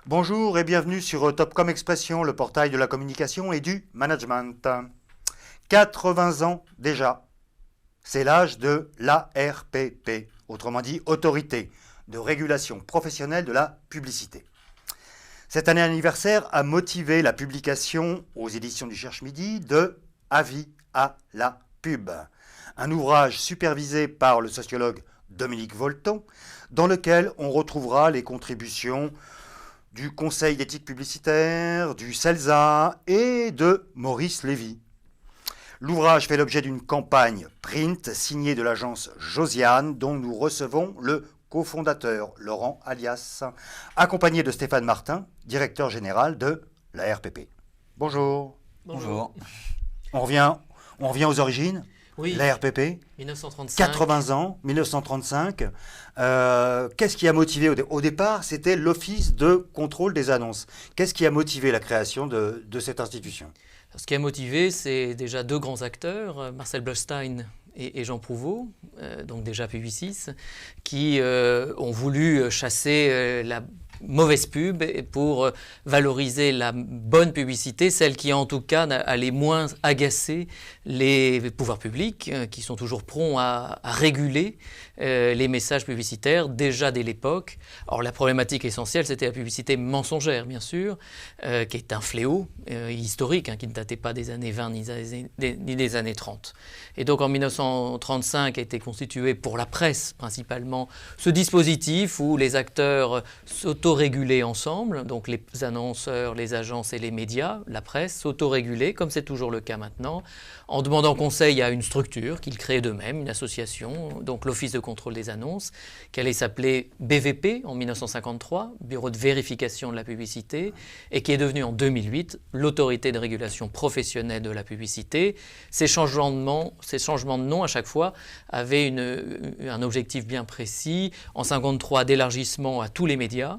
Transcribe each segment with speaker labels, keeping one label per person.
Speaker 1: Bonjour et bienvenue sur Topcom Expression, le portail de la communication et du management. 80 ans déjà, c'est l'âge de l'ARPP, autrement dit Autorité de régulation professionnelle de la publicité. Cette année anniversaire a motivé la publication aux éditions du Cherche-Midi de Avis à la pub, un ouvrage supervisé par le sociologue Dominique Volton, dans lequel on retrouvera les contributions du Conseil d'éthique publicitaire, du CELSA et de Maurice Lévy. L'ouvrage fait l'objet d'une campagne print signée de l'agence Josiane, dont nous recevons le cofondateur Laurent Alias, accompagné de Stéphane Martin, directeur général de la RPP. Bonjour.
Speaker 2: Bonjour.
Speaker 1: On revient aux origines.
Speaker 2: Oui.
Speaker 1: La RPP,
Speaker 2: 1935.
Speaker 1: 80 ans, 1935. Qu'est-ce qui a motivé au départ? C'était l'Office de contrôle des annonces. Qu'est-ce qui a motivé la création de cette institution?
Speaker 2: Ce qui a motivé, c'est déjà deux grands acteurs, Marcel Blochstein et Jean Prouvost, donc déjà Publicis, qui ont voulu chasser la mauvaise pub pour valoriser la bonne publicité, celle qui en tout cas allait moins agacer les pouvoirs publics qui sont toujours prompts à réguler les messages publicitaires déjà dès l'époque. Alors la problématique essentielle, c'était la publicité mensongère, bien sûr, qui est un fléau historique, qui ne datait pas des années 20 ni des années 30. Et donc en 1935 a été constitué pour la presse principalement ce dispositif où les acteurs s'autorégulaient ensemble, donc les annonceurs, les agences et les médias, la presse s'autorégulaient, comme c'est toujours le cas maintenant, en demandant conseil à une structure qu'ils créaient d'eux-mêmes, une association, donc l'Office de contrôle des annonces, qui allait s'appeler BVP en 1953, Bureau de vérification de la publicité, et qui est devenu en 2008 l'Autorité de régulation professionnelle de la publicité. Ces changements de nom à chaque fois avaient un objectif bien précis. En 1953, d'élargissement à tous les médias.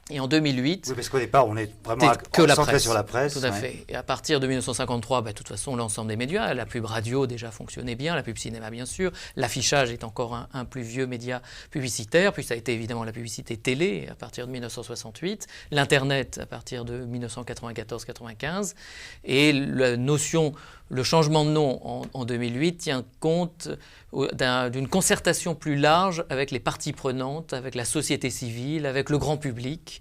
Speaker 2: Et en 2008...
Speaker 1: Oui, parce qu'au départ, on est vraiment centré sur la presse.
Speaker 2: Tout à fait. Et à partir de 1953, de toute façon, l'ensemble des médias, la pub radio déjà fonctionnait bien, la pub cinéma bien sûr, l'affichage est encore un plus vieux média publicitaire, puis ça a été évidemment la publicité télé à partir de 1968, l'Internet à partir de 1994-95, et le changement de nom en 2008 tient compte d'une concertation plus large avec les parties prenantes, avec la société civile, avec le grand public.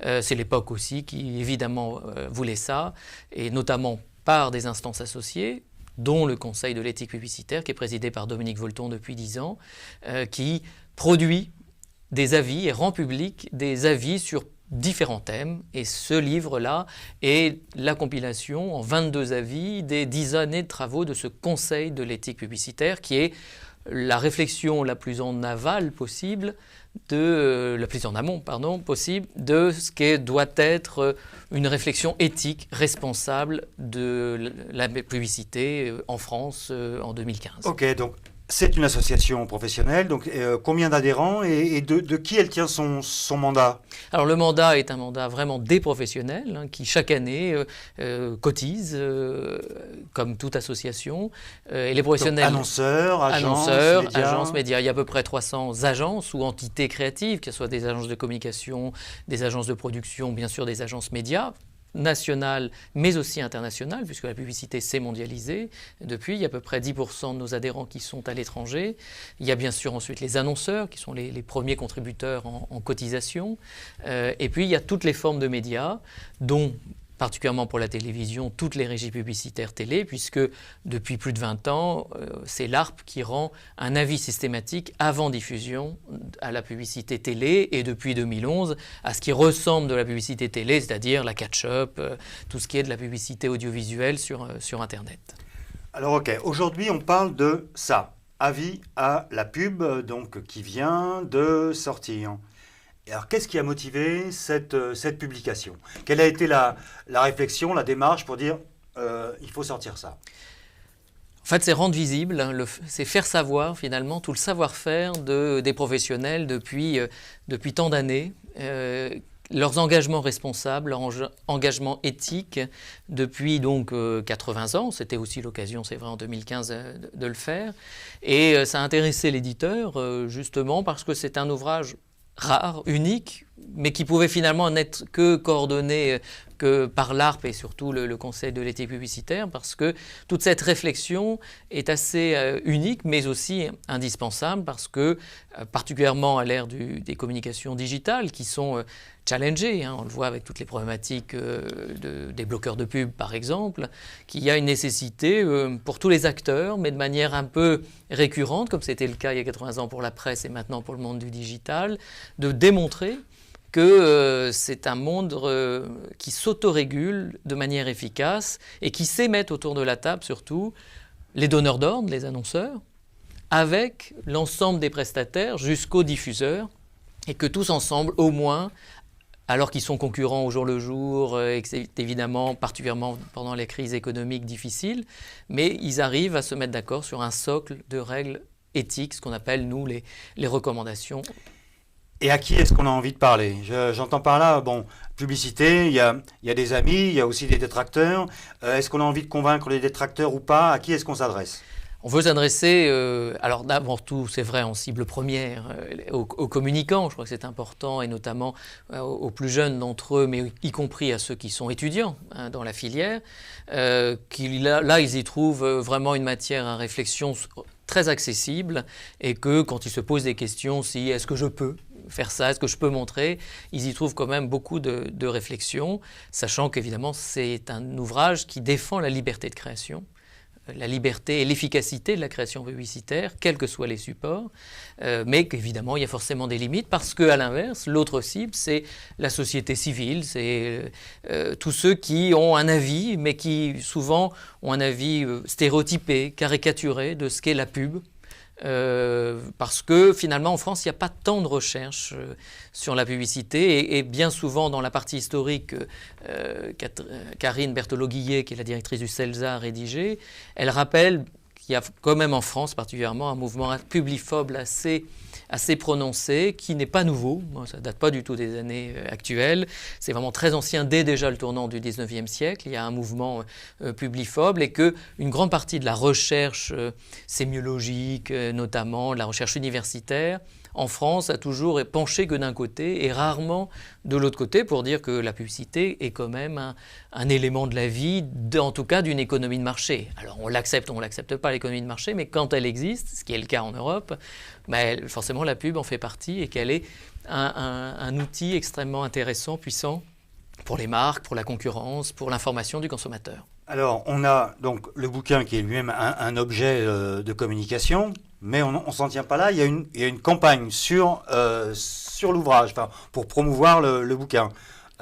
Speaker 2: C'est l'époque aussi qui évidemment voulait ça, et notamment par des instances associées, dont le Conseil de l'éthique publicitaire, qui est présidé par Dominique Volton depuis 10 ans, qui produit des avis et rend public des avis sur différents thèmes, et ce livre-là est la compilation en 22 avis des 10 années de travaux de ce Conseil de l'éthique publicitaire, qui est la réflexion la plus en aval possible, la plus en amont, possible, de ce que doit être une réflexion éthique responsable de la publicité en France en 2015.
Speaker 1: Ok, donc c'est une association professionnelle, donc combien d'adhérents et de qui elle tient son mandat?
Speaker 2: Alors le mandat est un mandat vraiment des professionnels qui chaque année cotisent comme toute association. Et les professionnels...
Speaker 1: Donc, annonceurs,
Speaker 2: agences, médias. Il y a à peu près 300 agences ou entités créatives, que ce soit des agences de communication, des agences de production, bien sûr des agences médias, nationale mais aussi internationale, puisque la publicité s'est mondialisée. Depuis, il y a à peu près 10% de nos adhérents qui sont à l'étranger. Il y a bien sûr ensuite les annonceurs, qui sont les premiers contributeurs en cotisation. Et puis, il y a toutes les formes de médias, dont particulièrement pour la télévision, toutes les régies publicitaires télé, puisque depuis plus de 20 ans, c'est l'ARP qui rend un avis systématique avant diffusion à la publicité télé, et depuis 2011 à ce qui ressemble de la publicité télé, c'est-à-dire la catch-up, tout ce qui est de la publicité audiovisuelle sur Internet.
Speaker 1: Alors ok, aujourd'hui on parle de ça, Avis à la pub, donc qui vient de sortir. Alors, qu'est-ce qui a motivé cette publication? Quelle a été la réflexion, la démarche pour dire il faut sortir ça?
Speaker 2: En fait, c'est rendre visible, c'est faire savoir finalement tout le savoir-faire des professionnels depuis tant d'années, leurs engagements responsables, leurs engagements éthiques depuis donc 80 ans. C'était aussi l'occasion, c'est vrai, en 2015 de le faire. Et ça a intéressé l'éditeur justement parce que c'est un ouvrage rare, unique, mais qui pouvaient finalement n'être que coordonnées que par l'ARP et surtout le Conseil de l'éthique publicitaire, parce que toute cette réflexion est assez unique, mais aussi indispensable, parce que, particulièrement à l'ère des communications digitales, qui sont challengées, on le voit avec toutes les problématiques des bloqueurs de pub, par exemple, qu'il y a une nécessité pour tous les acteurs, mais de manière un peu récurrente, comme c'était le cas il y a 80 ans pour la presse et maintenant pour le monde du digital, de démontrer que c'est un monde qui s'autorégule de manière efficace et qui sait mettre autour de la table surtout les donneurs d'ordre, les annonceurs, avec l'ensemble des prestataires jusqu'aux diffuseurs, et que tous ensemble, au moins, alors qu'ils sont concurrents au jour le jour, et que c'est évidemment particulièrement pendant les crises économiques difficiles, mais ils arrivent à se mettre d'accord sur un socle de règles éthiques, ce qu'on appelle, nous, les recommandations.
Speaker 1: Et à qui est-ce qu'on a envie de parler? J'entends par là, bon, publicité, il y a des amis, il y a aussi des détracteurs. Est-ce qu'on a envie de convaincre les détracteurs ou pas? À qui est-ce qu'on s'adresse?
Speaker 2: On veut s'adresser, alors d'abord tout, c'est vrai, en cible première, aux communicants, je crois que c'est important, et notamment aux plus jeunes d'entre eux, mais y compris à ceux qui sont étudiants dans la filière, là, ils y trouvent vraiment une matière à réflexion très accessible, et que quand ils se posent des questions, si est-ce que je peux faire ça, est-ce que je peux montrer, ils y trouvent quand même beaucoup de réflexion, sachant qu'évidemment c'est un ouvrage qui défend la liberté de création, la liberté et l'efficacité de la création publicitaire, quels que soient les supports, mais qu'évidemment il y a forcément des limites, parce qu'à l'inverse, l'autre cible, c'est la société civile, c'est tous ceux qui ont un avis, mais qui souvent ont un avis stéréotypé, caricaturé de ce qu'est la pub. Parce que finalement en France il n'y a pas tant de recherche sur la publicité, et bien souvent dans la partie historique Karine Berthelot-Guillet, qui est la directrice du CELSA, a rédigé, elle rappelle qu'il y a quand même en France particulièrement un mouvement publiphobe assez prononcé, qui n'est pas nouveau, ça ne date pas du tout des années actuelles, c'est vraiment très ancien, dès déjà le tournant du 19e siècle, il y a un mouvement publiphobe, et qu'une grande partie de la recherche sémiologique, notamment la recherche universitaire, en France a toujours penché que d'un côté et rarement de l'autre côté, pour dire que la publicité est quand même un élément de la vie, en tout cas d'une économie de marché. Alors on l'accepte ou on ne l'accepte pas, l'économie de marché, mais quand elle existe, ce qui est le cas en Europe, forcément la pub en fait partie, et qu'elle est un outil extrêmement intéressant, puissant pour les marques, pour la concurrence, pour l'information du consommateur.
Speaker 1: Alors, on a donc le bouquin qui est lui-même un objet de communication, mais on ne s'en tient pas là. Il y a une campagne sur l'ouvrage, pour promouvoir le bouquin.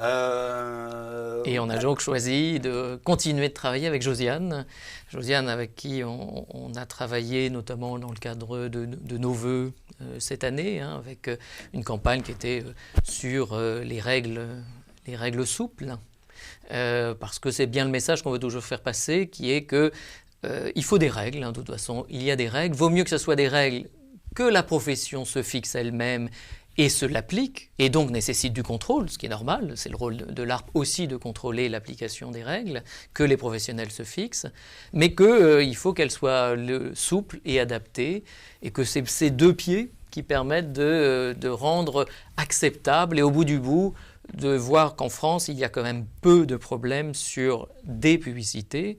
Speaker 2: Et on a donc choisi de continuer de travailler avec Josiane. Josiane, avec qui on a travaillé notamment dans le cadre de nos vœux cette année, avec une campagne qui était sur les règles souples. Parce que c'est bien le message qu'on veut toujours faire passer, qui est que il faut des règles, de toute façon, il y a des règles. Vaut mieux que ce soit des règles que la profession se fixe elle-même et se l'applique, et donc nécessite du contrôle, ce qui est normal, c'est le rôle de l'ARP aussi de contrôler l'application des règles, que les professionnels se fixent, mais qu'il faut qu'elles soient souples et adaptées, et que c'est ces deux pieds qui permettent de rendre acceptable, et au bout du bout, de voir qu'en France, il y a quand même peu de problèmes sur des publicités.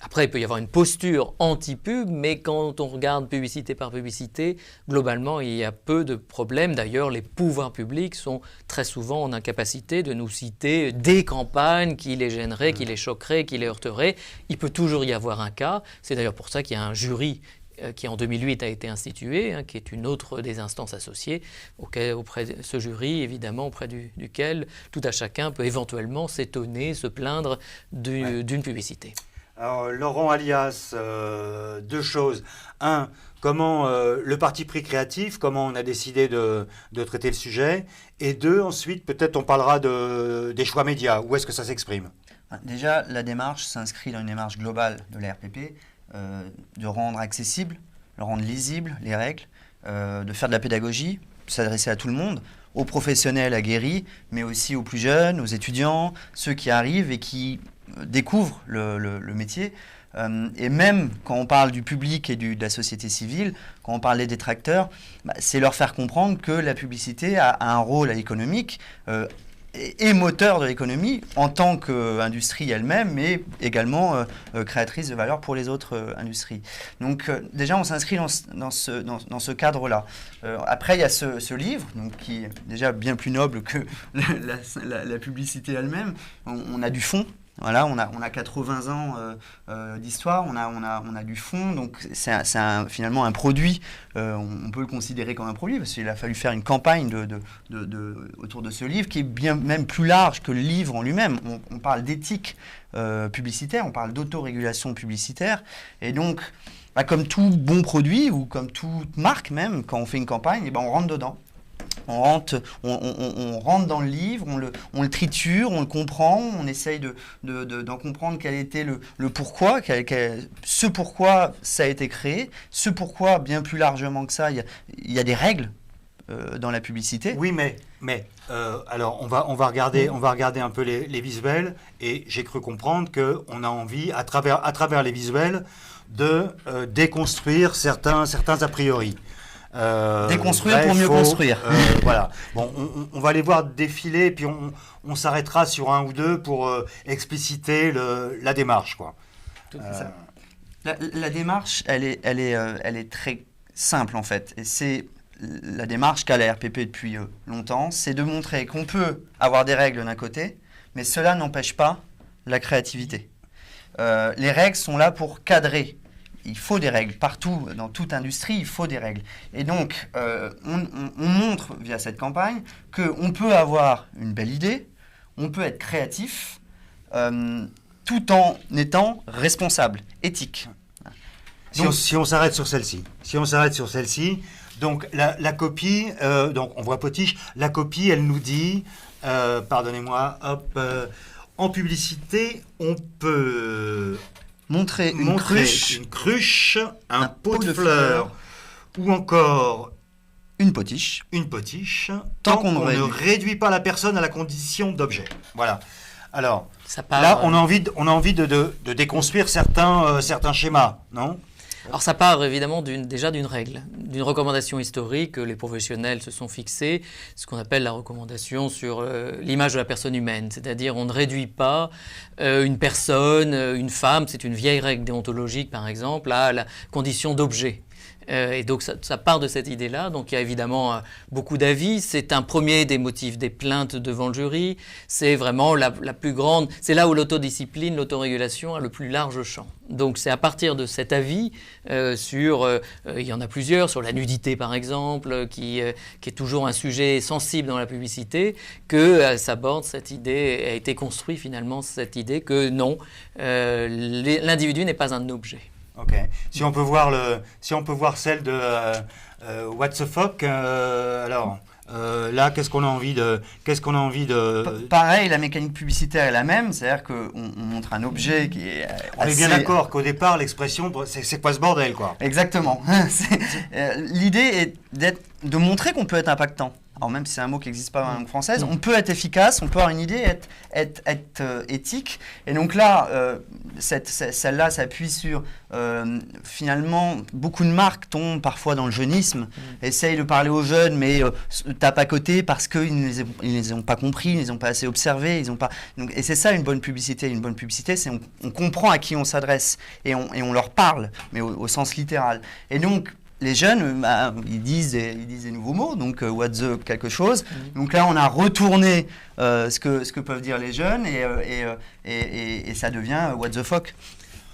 Speaker 2: Après, il peut y avoir une posture anti-pub, mais quand on regarde publicité par publicité, globalement, il y a peu de problèmes. D'ailleurs, les pouvoirs publics sont très souvent en incapacité de nous citer des campagnes qui les gêneraient, qui les choqueraient, qui les heurteraient. Il peut toujours y avoir un cas. C'est d'ailleurs pour ça qu'il y a un jury qui en 2008 a été institué, qui est une autre des instances associées, auprès de ce jury, évidemment, auprès duquel tout à chacun peut éventuellement s'étonner, se plaindre d'une publicité.
Speaker 1: Alors, Laurent Alias, deux choses. Un, comment le parti pris créatif, comment on a décidé de traiter le sujet. Et deux, ensuite, peut-être on parlera des choix médias. Où est-ce que ça s'exprime?
Speaker 3: Déjà, la démarche s'inscrit dans une démarche globale de la RPP, de rendre accessible, de rendre lisible les règles, de faire de la pédagogie, de s'adresser à tout le monde, aux professionnels aguerris, mais aussi aux plus jeunes, aux étudiants, ceux qui arrivent et qui découvrent le métier, Et même quand on parle du public et de la société civile, quand on parle des détracteurs, c'est leur faire comprendre que la publicité a un rôle économique et moteur de l'économie en tant qu'industrie elle-même, mais également créatrice de valeur pour les autres industries. Donc déjà, on s'inscrit dans ce cadre-là. Après, il y a ce livre, donc, qui est déjà bien plus noble que la publicité elle-même. On a du fond. Voilà, on a 80 ans d'histoire, on a du fond, donc c'est finalement un produit, on peut le considérer comme un produit, parce qu'il a fallu faire une campagne autour de ce livre, qui est bien même plus large que le livre en lui-même. On parle d'éthique publicitaire, on parle d'autorégulation publicitaire, et donc, comme tout bon produit, ou comme toute marque même, quand on fait une campagne, on rentre dedans. On rentre dans le livre, on le triture, on le comprend, on essaye d'en comprendre quel était le pourquoi, ce pourquoi ça a été créé, ce pourquoi, bien plus largement que ça, il y a des règles dans la publicité.
Speaker 1: Oui, mais alors on va regarder un peu les visuels, et j'ai cru comprendre qu'on a envie, à travers les visuels, de déconstruire certains a priori.
Speaker 3: Déconstruire
Speaker 1: vrai,
Speaker 3: pour mieux
Speaker 1: faux,
Speaker 3: construire.
Speaker 1: Voilà. Bon, on va les voir défiler, puis on s'arrêtera sur un ou deux pour expliciter la démarche, quoi.
Speaker 3: La démarche, elle est très simple en fait. Et c'est la démarche qu'a la RPP depuis longtemps, c'est de montrer qu'on peut avoir des règles d'un côté, mais cela n'empêche pas la créativité. Les règles sont là pour cadrer. Il faut des règles. Partout, dans toute industrie, il faut des règles. Et donc, on montre via cette campagne qu'on peut avoir une belle idée, on peut être créatif, tout en étant responsable, éthique.
Speaker 1: Donc, si on s'arrête sur celle-ci, donc la copie, donc on voit Potiche, la copie, elle nous dit, pardonnez-moi, hop, en publicité, on peut
Speaker 3: montrer une
Speaker 1: cruche, un pot de fleurs, ou encore
Speaker 3: une potiche,
Speaker 1: tant qu'on ne réduit pas la personne à la condition d'objet. Voilà. Alors, là, on a envie de déconstruire certains schémas, non ?
Speaker 2: Alors ça part évidemment déjà d'une règle, d'une recommandation historique que les professionnels se sont fixés, ce qu'on appelle la recommandation sur l'image de la personne humaine. C'est-à-dire on ne réduit pas une personne, une femme, c'est une vieille règle déontologique par exemple, à la condition d'objet. Et donc ça part de cette idée-là. Donc il y a évidemment beaucoup d'avis. C'est un premier des motifs des plaintes devant le jury. C'est vraiment la plus grande. C'est là où l'autodiscipline, l'autorégulation a le plus large champ. Donc c'est à partir de cet avis il y en a plusieurs, sur la nudité par exemple, qui est toujours un sujet sensible dans la publicité, que s'aborde cette idée, a été construit finalement cette idée que non, l'individu n'est pas un objet.
Speaker 1: Ok. Si on peut voir celle de What the fuck, alors là, qu'est-ce qu'on a envie de
Speaker 3: Pareil, la mécanique publicitaire est la même, c'est-à-dire qu'on montre un objet qui est
Speaker 1: On est bien d'accord qu'au départ, l'expression, c'est quoi ce bordel, quoi ?
Speaker 3: Exactement. L'idée est de montrer qu'on peut être impactant. Alors même si c'est un mot qui n'existe pas dans la langue française, on peut être efficace, on peut avoir une idée, être éthique. Et donc là, celle-là s'appuie sur, finalement, beaucoup de marques tombent parfois dans le jeunisme, essayent de parler aux jeunes, mais tapent à côté parce qu'ils ne les ont pas compris, ils ne les ont pas assez observés. Donc, et c'est ça une bonne publicité. Une bonne publicité, c'est on comprend à qui on s'adresse et on leur parle, mais au sens littéral. Et donc, les jeunes, ils disent des nouveaux mots, donc what the quelque chose. Donc là, on a retourné ce que peuvent dire les jeunes et ça devient what the fuck.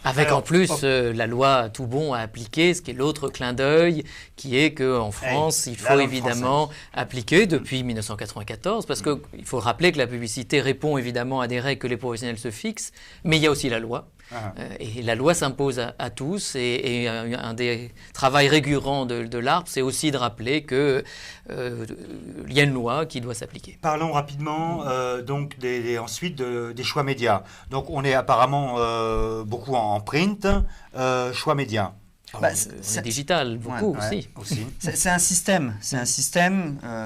Speaker 2: Avec en plus la loi tout bon à appliquer, ce qui est l'autre clin d'œil, qui est qu'en France, il faut évidemment appliquer depuis 1994, parce qu'il faut rappeler que la publicité répond évidemment à des règles que les professionnels se fixent, mais il y a aussi la loi. Et la loi s'impose à tous, et un des travaux récurrents de l'ARPE, c'est aussi de rappeler qu'il y a une loi qui doit s'appliquer.
Speaker 1: Parlons rapidement donc ensuite des choix médias. Donc on est apparemment beaucoup en print, choix médias.
Speaker 2: On est digital, beaucoup aussi.
Speaker 3: C'est un système,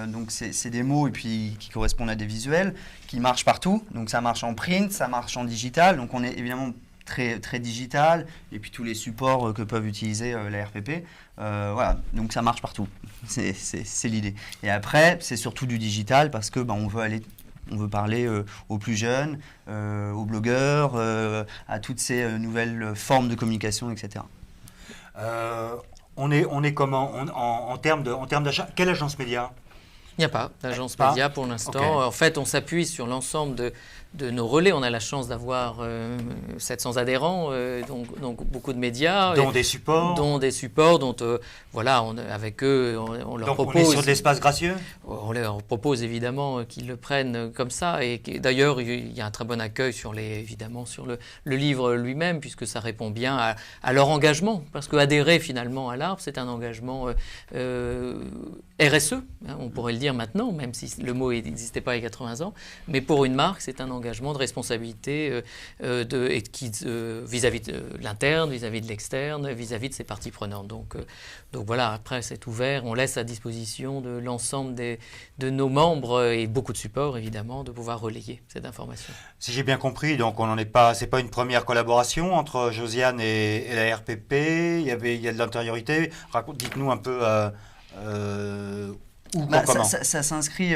Speaker 3: donc c'est des mots et puis qui correspondent à des visuels, qui marchent partout. Donc ça marche en print, ça marche en digital, donc on est évidemment très digital, et puis tous les supports que peuvent utiliser la RPP. Voilà, donc ça marche partout. C'est l'idée. Et après, c'est surtout du digital parce que on veut parler aux plus jeunes, aux blogueurs, à toutes ces nouvelles formes de communication, etc.
Speaker 1: On est comment en termes d'achat? Quelle agence média?
Speaker 2: Il n'y a pas d'agence média pour l'instant. Okay. En fait, on s'appuie sur l'ensemble de nos relais. On a la chance d'avoir 700 adhérents, donc beaucoup de médias.
Speaker 1: Dont des supports.
Speaker 2: Voilà, avec eux, on leur propose...
Speaker 1: Donc on est sur de l'espace gracieux?
Speaker 2: On leur propose évidemment qu'ils le prennent comme ça. Et d'ailleurs, il y a un très bon accueil évidemment sur le livre lui-même, puisque ça répond bien à leur engagement. Parce qu'adhérer finalement à l'ARP, c'est un engagement RSE, hein, on pourrait le dire maintenant, même si le mot n'existait pas il y a 80 ans. Mais pour une marque, c'est un engagement de responsabilité vis-à-vis de l'interne, vis-à-vis de l'externe, vis-à-vis de ses parties prenantes. Donc voilà, après c'est ouvert, on laisse à disposition de l'ensemble de nos membres et beaucoup de supports évidemment de pouvoir relayer cette information.
Speaker 1: Si j'ai bien compris, donc c'est pas une première collaboration entre Josiane et la RPP, il y a de l'antériorité. Dites-nous un peu comment.
Speaker 3: Ça s'inscrit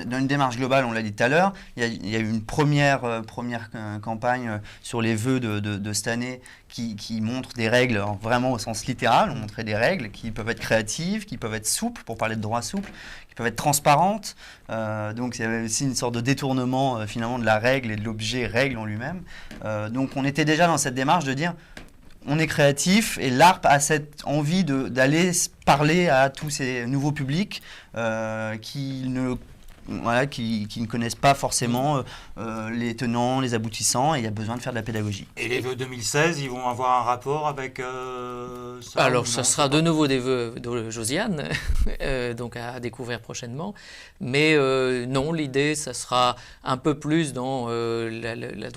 Speaker 3: dans une démarche globale, on l'a dit tout à l'heure. Il y a eu une première campagne sur les vœux de cette année qui montre des règles vraiment au sens littéral. On montrait des règles qui peuvent être créatives, qui peuvent être souples, pour parler de droits souples, qui peuvent être transparentes. Donc il y avait aussi une sorte de détournement finalement de la règle et de l'objet règle en lui-même. Donc on était déjà dans cette démarche de dire on est créatif et l'ARP a cette envie d'aller parler à tous ces nouveaux publics qui ne connaissent pas forcément les tenants, les aboutissants, et il y a besoin de faire de la pédagogie.
Speaker 1: Et les vœux 2016, ils vont avoir un rapport avec ça?
Speaker 2: Alors, ça sera de nouveau des vœux de Josiane, donc à découvrir prochainement. Mais non, l'idée, ça sera un peu plus dans le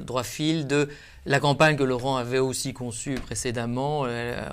Speaker 2: droit fil de la campagne que Laurent avait aussi conçue précédemment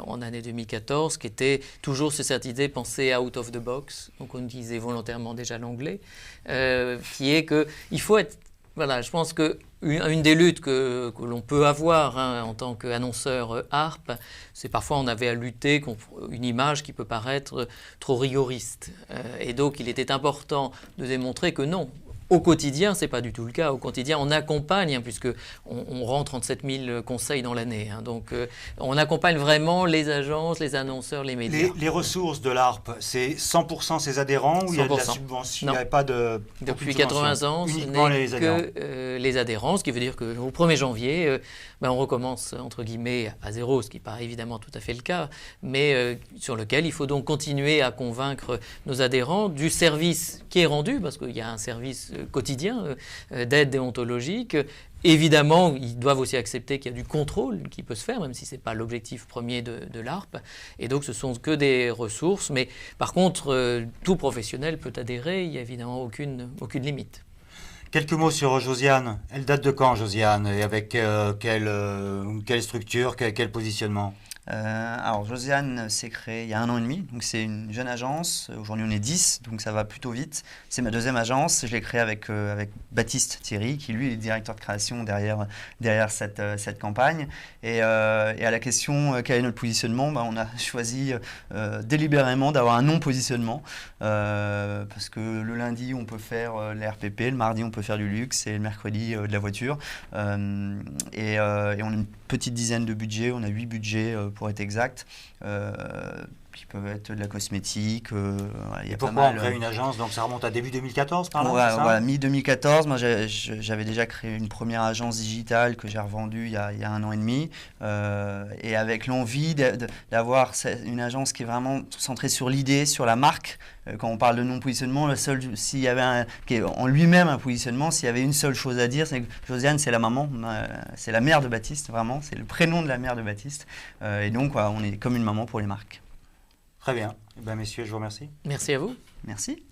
Speaker 2: en année 2014, qui était toujours sur cette idée penser out of the box, donc on utilisait volontairement déjà l'anglais, qui est qu'il faut être... Voilà, je pense qu'une des luttes que l'on peut avoir en tant qu'annonceur ARP, c'est parfois on avait à lutter contre une image qui peut paraître trop rigoriste. Et donc il était important de démontrer que non. Au quotidien, ce n'est pas du tout le cas. Au quotidien, on accompagne, puisque on rend 37 000 conseils dans l'année. Donc, on accompagne vraiment les agences, les annonceurs, les médias.
Speaker 1: Les ressources de l'ARP, c'est 100% ses adhérents ou il y a de la subvention? Il n'y a pas de...
Speaker 2: Depuis 80 ans,
Speaker 1: uniquement
Speaker 2: ce n'est que les adhérents, ce qui veut dire qu'au 1er janvier, on recommence, entre guillemets, à zéro, ce qui paraît évidemment tout à fait le cas, mais sur lequel il faut donc continuer à convaincre nos adhérents du service qui est rendu, parce qu'il y a un service quotidien d'aide déontologique. Évidemment, ils doivent aussi accepter qu'il y a du contrôle qui peut se faire, même si ce n'est pas l'objectif premier de l'ARP. Et donc, ce ne sont que des ressources. Mais par contre, tout professionnel peut adhérer. Il n'y a évidemment aucune limite.
Speaker 1: Quelques mots sur Josiane. Elle date de quand, Josiane? Et avec quelle structure, quel positionnement?
Speaker 3: Alors Josiane s'est créée il y a 1 an et demi, donc c'est une jeune agence. Aujourd'hui on est 10, donc ça va plutôt vite. C'est ma deuxième agence. Je l'ai créée avec Baptiste Thierry, qui lui est directeur de création derrière cette campagne. Et à la question quel est notre positionnement, on a choisi délibérément d'avoir un non-positionnement parce que le lundi on peut faire l'RPP, le mardi on peut faire du luxe et le mercredi de la voiture. Et on a une petite dizaine de budgets, on a 8 budgets pour être exact, qui peuvent être de la cosmétique.
Speaker 1: Et pourquoi on crée une agence? Donc ça remonte à début 2014 par là, c'est ça?
Speaker 3: Voilà, mi-2014. Moi j'avais déjà créé une première agence digitale que j'ai revendue il y a 1 an et demi, et avec l'envie d'avoir une agence qui est vraiment centrée sur l'idée, sur la marque. Quand on parle de non-positionnement, s'il y avait en lui-même un positionnement, s'il y avait une seule chose à dire, c'est que Josiane, c'est la maman, c'est la mère de Baptiste, vraiment, c'est le prénom de la mère de Baptiste. Et donc, on est comme une maman pour les marques.
Speaker 1: Très bien. Messieurs, je vous remercie.
Speaker 2: Merci à vous.
Speaker 3: Merci.